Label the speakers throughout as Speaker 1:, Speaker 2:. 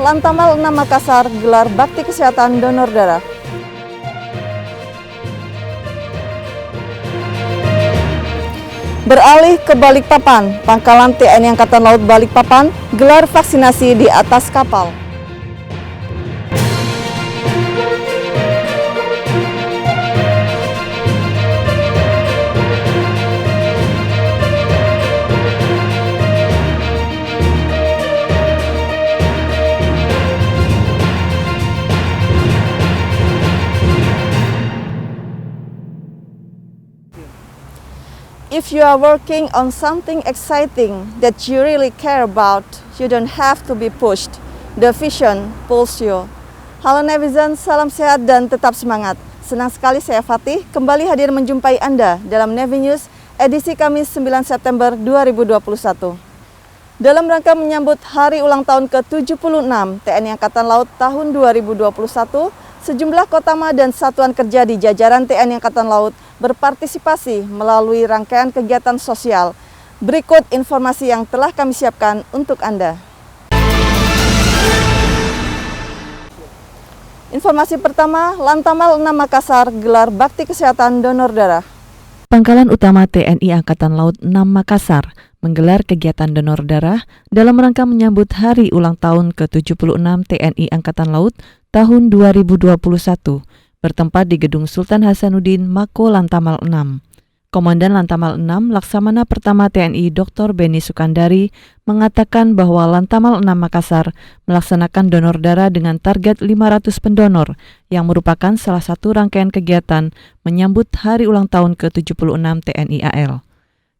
Speaker 1: Lantamal 6 Makassar gelar bakti kesehatan donor darah. Beralih ke Balikpapan, Pangkalan TNI Angkatan Laut Balikpapan gelar vaksinasi di atas kapal. If you are working on something exciting that you really care about, you don't have to be pushed. The vision pulls you. Halo netizen, salam sehat dan tetap semangat. Senang sekali saya Fatih kembali hadir menjumpai Anda dalam Navy News edisi Kamis 9 September 2021. Dalam rangka menyambut hari ulang tahun ke-76 TNI Angkatan Laut tahun 2021, sejumlah Kotama dan satuan kerja di jajaran TNI Angkatan Laut berpartisipasi melalui rangkaian kegiatan sosial. Berikut informasi yang telah kami siapkan untuk Anda. Informasi pertama, Lantamal 6 Makassar gelar bakti kesehatan donor darah.
Speaker 2: Pangkalan Utama TNI Angkatan Laut 6 Makassar menggelar kegiatan donor darah dalam rangka menyambut hari ulang tahun ke-76 TNI Angkatan Laut tahun 2021. Bertempat di Gedung Sultan Hasanuddin, Mako Lantamal 6. Komandan Lantamal 6 Laksamana Pertama TNI Dr. Beni Sukandari mengatakan bahwa Lantamal 6 Makassar melaksanakan donor darah dengan target 500 pendonor yang merupakan salah satu rangkaian kegiatan menyambut hari ulang tahun ke-76 TNI AL.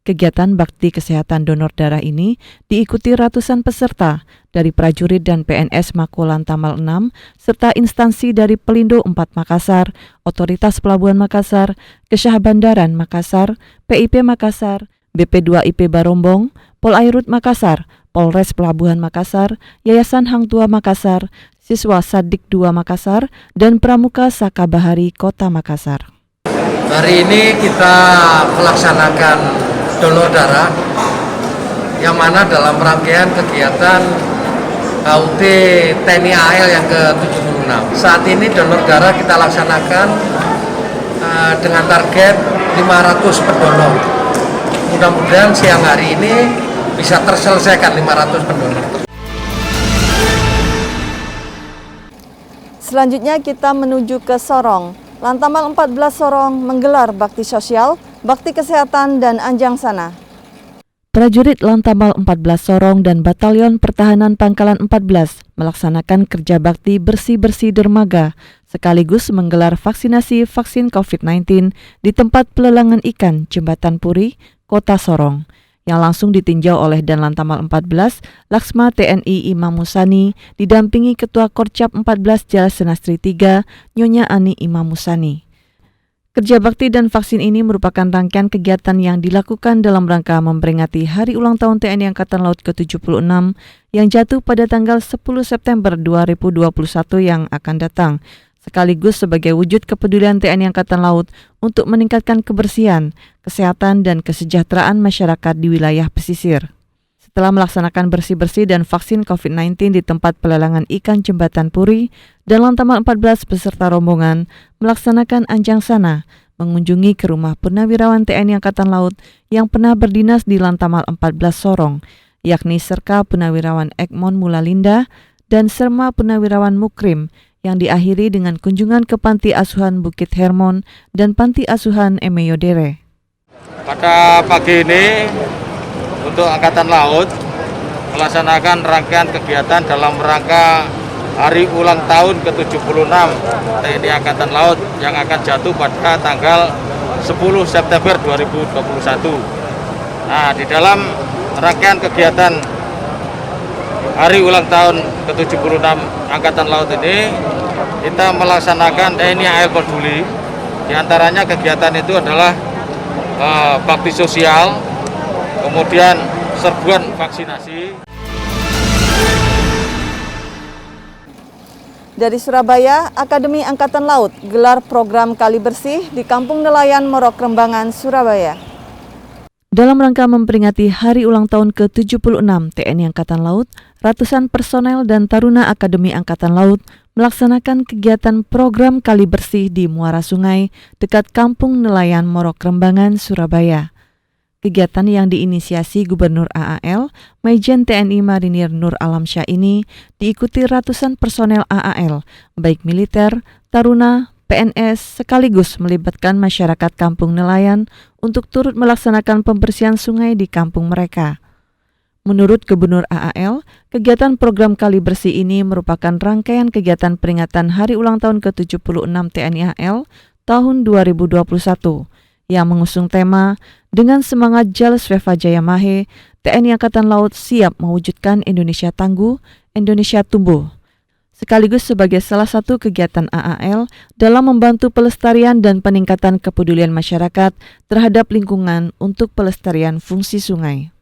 Speaker 2: Kegiatan bakti kesehatan donor darah ini diikuti ratusan peserta dari prajurit dan PNS Mako Lantamal 6 serta instansi dari Pelindo 4 Makassar, Otoritas Pelabuhan Makassar, Kesyah Bandaran Makassar, PIP Makassar, BP2IP Barombong, Polairut Makassar, Polres Pelabuhan Makassar, Yayasan Hang Tua Makassar, Siswa Sadik 2 Makassar, dan Pramuka Sakabahari Kota Makassar.
Speaker 3: Hari ini kita melaksanakan donor darah yang mana dalam rangkaian kegiatan HUT TNI AL yang ke-76. Saat ini donor darah kita laksanakan dengan target 500 pendonor. Mudah-mudahan siang hari ini bisa terselesaikan 500 pendonor.
Speaker 1: Selanjutnya kita menuju ke Sorong. Lantamal 14 Sorong menggelar bakti sosial, bakti kesehatan, dan anjang sana.
Speaker 2: Prajurit Lantamal 14 Sorong dan Batalion Pertahanan Pangkalan 14 melaksanakan kerja bakti bersih-bersih dermaga sekaligus menggelar vaksinasi vaksin COVID-19 di tempat pelelangan ikan Jembatan Puri, Kota Sorong, yang langsung ditinjau oleh Dan Lantamal 14 Laksma TNI Imam Musani didampingi Ketua Korcap 14 Jala Senastri 3 Nyonya Ani Imam Musani. Kerja bakti dan vaksin ini merupakan rangkaian kegiatan yang dilakukan dalam rangka memperingati Hari Ulang Tahun TNI Angkatan Laut ke-76 yang jatuh pada tanggal 10 September 2021 yang akan datang, sekaligus sebagai wujud kepedulian TNI Angkatan Laut untuk meningkatkan kebersihan, kesehatan, dan kesejahteraan masyarakat di wilayah pesisir. Setelah melaksanakan bersih-bersih dan vaksin COVID-19 di tempat pelelangan ikan Jembatan Puri, dan Lantamal 14 beserta rombongan melaksanakan anjang sana, mengunjungi ke rumah Purnawirawan TNI Angkatan Laut yang pernah berdinas di Lantamal 14 Sorong, yakni Serka Purnawirawan Ekmon Mulalinda dan Serma Purnawirawan Mukrim, yang diakhiri dengan kunjungan ke Panti Asuhan Bukit Hermon dan Panti Asuhan Emeyodere.
Speaker 4: Pada pagi ini, untuk Angkatan Laut melaksanakan rangkaian kegiatan dalam rangka Hari Ulang Tahun ke-76 TNI Angkatan Laut yang akan jatuh pada tanggal 10 September 2021. Nah, di dalam rangkaian kegiatan Hari Ulang Tahun ke-76 Angkatan Laut ini, kita melaksanakan TNI AL Peduli. Di antaranya kegiatan itu adalah bakti sosial, kemudian serbuan vaksinasi.
Speaker 1: Dari Surabaya, Akademi Angkatan Laut gelar program Kali Bersih di Kampung Nelayan Morok Rembangan, Surabaya.
Speaker 2: Dalam rangka memperingati hari ulang tahun ke-76 TNI Angkatan Laut, ratusan personel dan taruna Akademi Angkatan Laut melaksanakan kegiatan program kali bersih di muara sungai dekat Kampung Nelayan Morok Rembangan, Surabaya. Kegiatan yang diinisiasi Gubernur AAL, Majen TNI Marinir Nur Alamsyah ini diikuti ratusan personel AAL, baik militer, taruna, PNS, sekaligus melibatkan masyarakat kampung nelayan untuk turut melaksanakan pembersihan sungai di kampung mereka. Menurut Gubernur AAL, kegiatan program kali bersih ini merupakan rangkaian kegiatan peringatan Hari Ulang Tahun ke-76 TNI AAL tahun 2021 yang mengusung tema dengan semangat Jal Sweva Jaya Mahe, TNI Angkatan Laut siap mewujudkan Indonesia tangguh, Indonesia tumbuh. Sekaligus sebagai salah satu kegiatan AAL dalam membantu pelestarian dan peningkatan kepedulian masyarakat terhadap lingkungan untuk pelestarian fungsi sungai.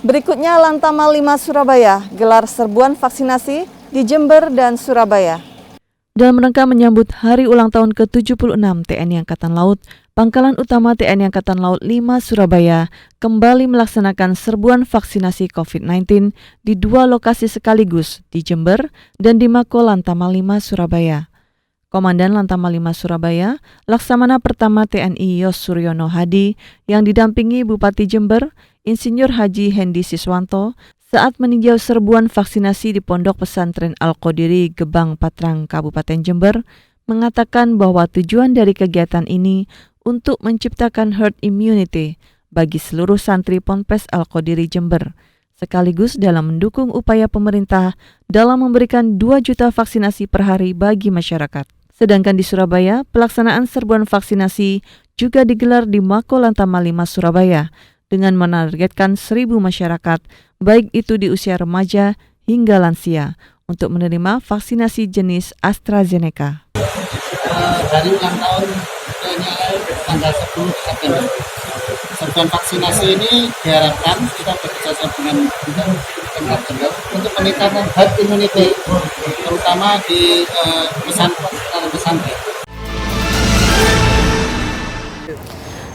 Speaker 1: Berikutnya Lantamal 5 Surabaya gelar serbuan vaksinasi di Jember dan Surabaya.
Speaker 2: Dalam rangka menyambut Hari Ulang Tahun ke-76 TNI Angkatan Laut, Pangkalan Utama TNI Angkatan Laut 5 Surabaya kembali melaksanakan serbuan vaksinasi COVID-19 di 2 lokasi sekaligus di Jember dan di Mako Lantamal 5 Surabaya. Komandan Lantamal 5 Surabaya, Laksamana Pertama TNI Yos Suryono Hadi yang didampingi Bupati Jember, Insinyur Haji Hendi Siswanto, saat meninjau serbuan vaksinasi di Pondok Pesantren Al-Qodiri, Gebang, Patrang, Kabupaten Jember, mengatakan bahwa tujuan dari kegiatan ini untuk menciptakan herd immunity bagi seluruh santri Ponpes Al-Qodiri Jember, sekaligus dalam mendukung upaya pemerintah dalam memberikan 2 juta vaksinasi per hari bagi masyarakat. Sedangkan di Surabaya, pelaksanaan serbuan vaksinasi juga digelar di Mako Lantamal 5 Surabaya dengan menargetkan 1.000 masyarakat, baik itu di usia remaja hingga lansia, untuk menerima vaksinasi jenis AstraZeneca.
Speaker 5: Dari ulang tahun TNI tanggal 10 September. Serbuan vaksinasi ini diharapkan kita bekerjasama dengan Pemkab Jember untuk meningkatkan herd immunity, terutama di pesantren.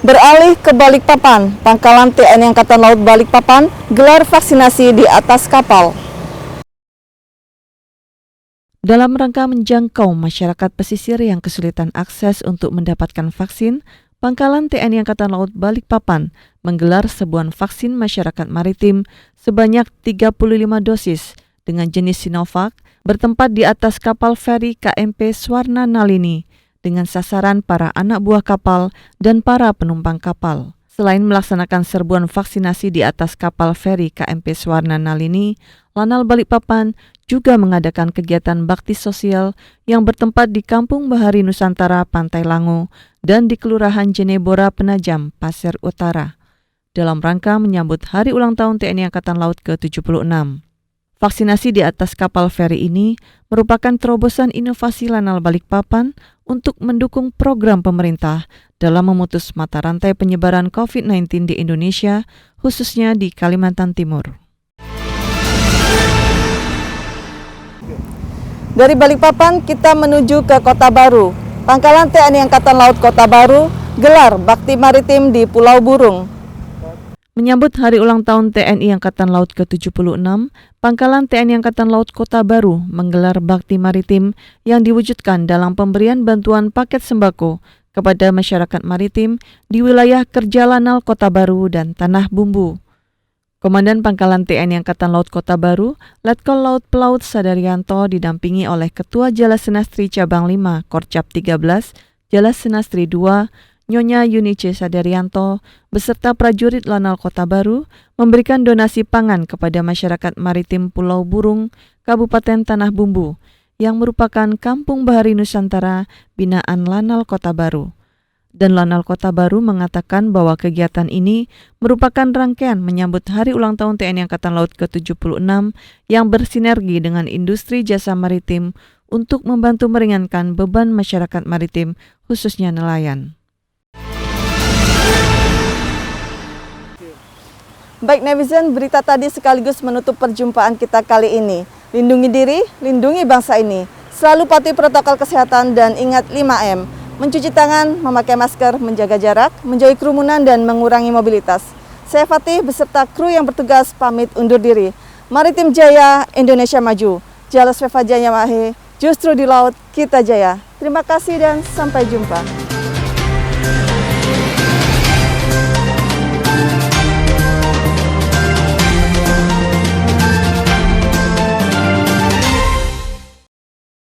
Speaker 1: Beralih ke Balikpapan, Pangkalan TNI Angkatan Laut Balikpapan gelar vaksinasi di atas kapal.
Speaker 2: Dalam rangka menjangkau masyarakat pesisir yang kesulitan akses untuk mendapatkan vaksin, Pangkalan TNI Angkatan Laut Balikpapan menggelar serbuan vaksin masyarakat maritim sebanyak 35 dosis dengan jenis Sinovac bertempat di atas kapal feri KMP Swarna Nalini dengan sasaran para anak buah kapal dan para penumpang kapal. Selain melaksanakan serbuan vaksinasi di atas kapal feri KMP Swarna Nalini, Lanal Balikpapan juga mengadakan kegiatan bakti sosial yang bertempat di Kampung Bahari Nusantara, Pantai Lango, dan di Kelurahan Jenebora Penajam, Pasir Utara, dalam rangka menyambut Hari Ulang Tahun TNI Angkatan Laut ke-76. Vaksinasi di atas kapal feri ini merupakan terobosan inovasi Lanal Balikpapan untuk mendukung program pemerintah dalam memutus mata rantai penyebaran COVID-19 di Indonesia, khususnya di Kalimantan Timur.
Speaker 1: Dari Balikpapan kita menuju ke Kota Baru. Pangkalan TNI Angkatan Laut Kota Baru gelar bakti maritim di Pulau Burung.
Speaker 2: Menyambut Hari Ulang Tahun TNI Angkatan Laut ke-76, Pangkalan TNI Angkatan Laut Kota Baru menggelar bakti maritim yang diwujudkan dalam pemberian bantuan paket sembako kepada masyarakat maritim di wilayah kerja Lanal Kota Baru dan Tanah Bumbu. Komandan Pangkalan TNI Angkatan Laut Kota Baru, Letkol Laut Pelaut Sadaryanto didampingi oleh Ketua Jala Senastri Cabang 5 Korcap 13, Jala Senastri 2, Nyonya Yunice Sadaryanto, beserta prajurit Lanal Kota Baru, memberikan donasi pangan kepada masyarakat maritim Pulau Burung, Kabupaten Tanah Bumbu, yang merupakan Kampung Bahari Nusantara binaan Lanal Kota Baru. Dan Lanal Kota Baru mengatakan bahwa kegiatan ini merupakan rangkaian menyambut Hari Ulang Tahun TNI Angkatan Laut ke-76 yang bersinergi dengan industri jasa maritim untuk membantu meringankan beban masyarakat maritim, khususnya nelayan.
Speaker 1: Baik netizen, berita tadi sekaligus menutup perjumpaan kita kali ini. Lindungi diri, lindungi bangsa ini. Selalu patuhi protokol kesehatan dan ingat 5M. mencuci tangan, memakai masker, menjaga jarak, menjauhi kerumunan, dan mengurangi mobilitas. Saya Fatih beserta kru yang bertugas pamit undur diri. Maritim Jaya, Indonesia Maju. Jalas Veva Jaya Mahe, justru di laut kita jaya. Terima kasih dan sampai jumpa.